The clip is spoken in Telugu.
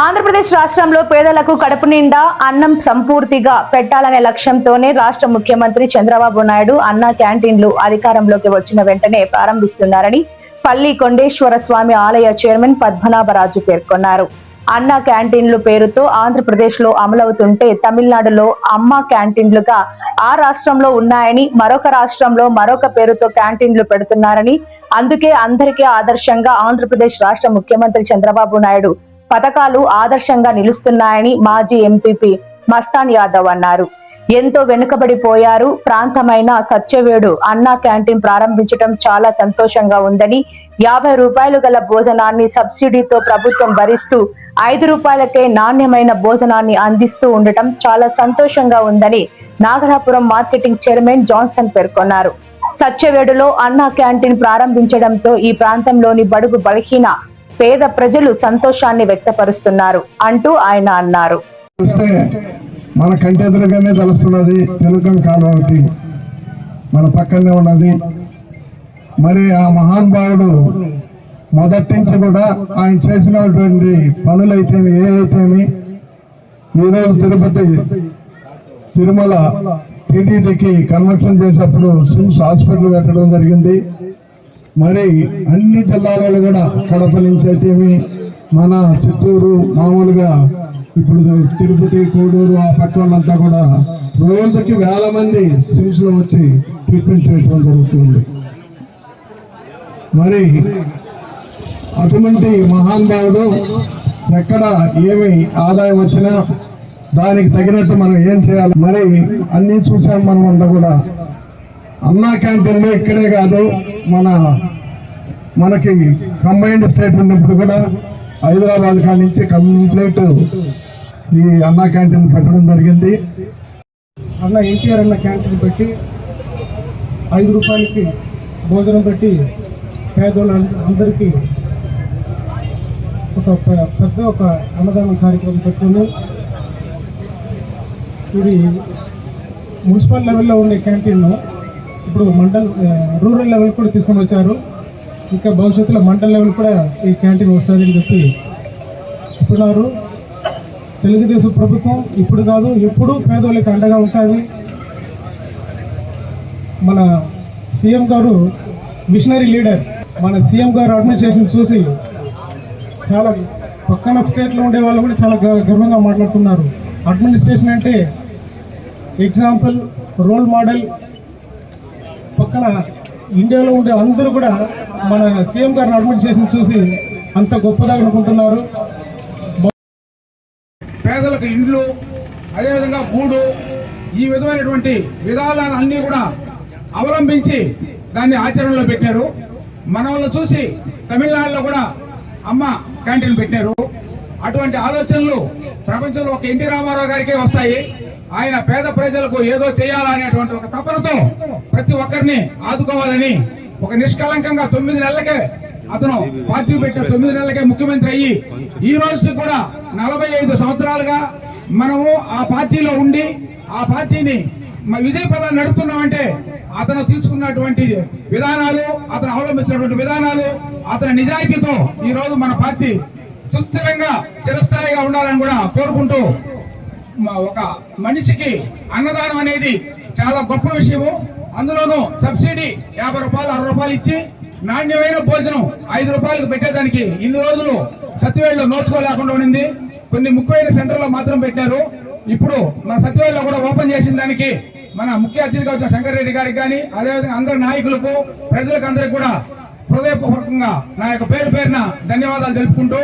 ఆంధ్రప్రదేశ్ రాష్ట్రంలో పేదలకు కడుపు నిండా అన్నం సంపూర్తిగా పెట్టాలనే లక్ష్యంతోనే రాష్ట్ర ముఖ్యమంత్రి చంద్రబాబు నాయుడు అన్న క్యాంటీన్లు అధికారంలోకి వచ్చిన వెంటనే ప్రారంభిస్తున్నారని పల్లి కొండేశ్వర స్వామి ఆలయ చైర్మన్ పద్మనాభరాజు పేర్కొన్నారు. అన్న క్యాంటీన్లు పేరుతో ఆంధ్రప్రదేశ్ లో అమలవుతుంటే తమిళనాడులో అమ్మ క్యాంటీన్లుగా ఆ రాష్ట్రంలో ఉన్నాయని, మరొక రాష్ట్రంలో మరొక పేరుతో క్యాంటీన్లు పెడుతున్నారని, అందుకే అందరికీ ఆదర్శంగా ఆంధ్రప్రదేశ్ రాష్ట్ర ముఖ్యమంత్రి చంద్రబాబు నాయుడు పథకాలు ఆదర్శంగా నిలుస్తున్నాయని మాజీ ఎంపీపీ మస్తాన్ యాదవ్ అన్నారు. ఎంతో వెనుకబడిపోయారు ప్రాంతమైన సత్యవేడు అన్నా క్యాంటీన్ ప్రారంభించడం చాలా సంతోషంగా ఉందని, 50 రూపాయలు గల భోజనాన్ని సబ్సిడీతో ప్రభుత్వం భరిస్తూ 5 రూపాయలకే నాణ్యమైన భోజనాన్ని అందిస్తూ ఉండటం చాలా సంతోషంగా ఉందని నాగలాపురం మార్కెటింగ్ చైర్మన్ జాన్సన్ పేర్కొన్నారు. సత్యవేడులో అన్నా క్యాంటీన్ ప్రారంభించడంతో ఈ ప్రాంతంలోని బడుగు బలహీన పేద ప్రజలు సంతోషాన్ని వ్యక్తపరుస్తున్నారు అంటూ ఆయన అన్నారు. మన కంటెదురుగానే తెలుస్తున్నది తెలుగం కాలువ ఒకటి మన పక్కనే ఉన్నది. మరి ఆ మహానుభావుడు మొదటి నుంచి కూడా ఆయన చేసినటువంటి పనులైతేమి ఏవైతేమి ఈరోజు తిరుపతి తిరుమల టీటీడీకి కన్వర్షన్ చేసేప్పుడు సిమ్స్ హాస్పిటల్ పెట్టడం జరిగింది. మరి అన్ని జిల్లాలలో కూడా కడప నుంచి అయితేమి మన చిత్తూరు మామూలుగా ఇప్పుడు తిరుపతి కోడూరు ఆ పక్క వాళ్ళంతా కూడా రోజుకి వేల మంది సిమ్స్ లో వచ్చి ట్రీట్మెంట్ చేయడం జరుగుతుంది. మరి అటువంటి మహానుభావుడు ఎక్కడ ఏమి ఆదాయం వచ్చినా దానికి తగినట్టు మనం ఏం చేయాలి, మరి అన్ని చూసాం మనం అంతా కూడా. అన్నా క్యాంటీన్లో ఇక్కడే కాదు, మనకి కంబైన్డ్ స్టేట్ ఉన్నప్పుడు కూడా హైదరాబాద్ కాడి నుంచి కంప్లీట్ ఈ అన్నా క్యాంటీన్ పెట్టడం జరిగింది. అన్న ఎన్టీఆర్ అన్న క్యాంటీన్ పెట్టి 5 రూపాయలకి భోజనం పెట్టి పేదోళ్ళ అందరికీ ఒక అన్నదానం కార్యక్రమం పెట్టుకుని, ఇది మున్సిపల్ లెవెల్లో ఉండే క్యాంటీన్ను ఇప్పుడు రూరల్ లెవెల్ కూడా తీసుకొని వచ్చారు. ఇంకా భవిష్యత్తులో మండల్ లెవెల్ కూడా ఈ క్యాంటీన్ వస్తుందని చెప్పి చెప్తున్నారు. తెలుగుదేశం ప్రభుత్వం ఇప్పుడు కాదు ఎప్పుడూ పేదోళ్ళకి అండగా ఉంటుంది. మన సీఎం గారు విషనరీ లీడర్. మన సీఎం గారు అడ్మినిస్ట్రేషన్ చూసి చాలా పక్కన స్టేట్లో ఉండే వాళ్ళు కూడా చాలా గర్వంగా మాట్లాడుతున్నారు. అడ్మినిస్ట్రేషన్ అంటే ఎగ్జాంపుల్, రోల్ మోడల్. పక్కన ఇండియాలో ఉండే అందరూ కూడా మన సీఎం గారిని అడ్మినిస్ట్రేషన్ చూసి అంత గొప్పగా అనుకుంటున్నారు. పేదలకు ఇండ్లు, అదేవిధంగా గూడు, ఈ విధమైనటువంటి విధానాలు అన్నీ కూడా అవలంబించి దాన్ని ఆచరణలో పెట్టారు. మన వాళ్ళు చూసి తమిళనాడులో కూడా అమ్మ క్యాంటీన్ పెట్టారు. అటువంటి ఆలోచనలు ప్రపంచంలో ఒక ఎన్టీ రామారావు గారికే వస్తాయి. ఆయన పేద ప్రజలకు ఏదో చేయాలనేటువంటి ఒక తపనతో ప్రతి ఒక్కరిని ఆదుకోవాలని ఒక నిష్కలంకంగా 9 నెలలకే అతను పార్టీ పెట్టిన 9 నెలలకే ముఖ్యమంత్రి అయ్యి ఈ రోజుకి కూడా 45 సంవత్సరాలుగా మనము ఆ పార్టీలో ఉండి ఆ పార్టీని విజయపదాన్ని నడుపుతున్నామంటే అతను తీసుకున్నటువంటి విధానాలు, అతను అవలంబించినటువంటి విధానాలు, అతని నిజాయితీతో ఈ రోజు మన పార్టీ సుస్థిరంగా చిరస్థాయిగా ఉండాలని కూడా కోరుకుంటూ, ఒక మనిషికి అన్నదానం అనేది చాలా గొప్ప విషయము. అందులోనూ సబ్సిడీ 50 రూపాయలు 60 రూపాయలు ఇచ్చి నాణ్యమైన భోజనం 5 రూపాయలకు పెట్టేదానికి ఇన్ని రోజులు సత్యవేడులో నోచుకోలేకుండా ఉండింది. కొన్ని ముఖ్యమైన సెంటర్లో మాత్రం పెట్టారు. ఇప్పుడు మన సత్యవేడులో కూడా ఓపెన్ చేసిన దానికి మన ముఖ్య అతిథిగా వచ్చిన శంకర్ రెడ్డి గారికి కానీ, అదేవిధంగా అందరి నాయకులకు, ప్రజలకు అందరికి కూడా హృదయపూర్వకంగా నా యొక్క పేరున ధన్యవాదాలు తెలుపుకుంటూ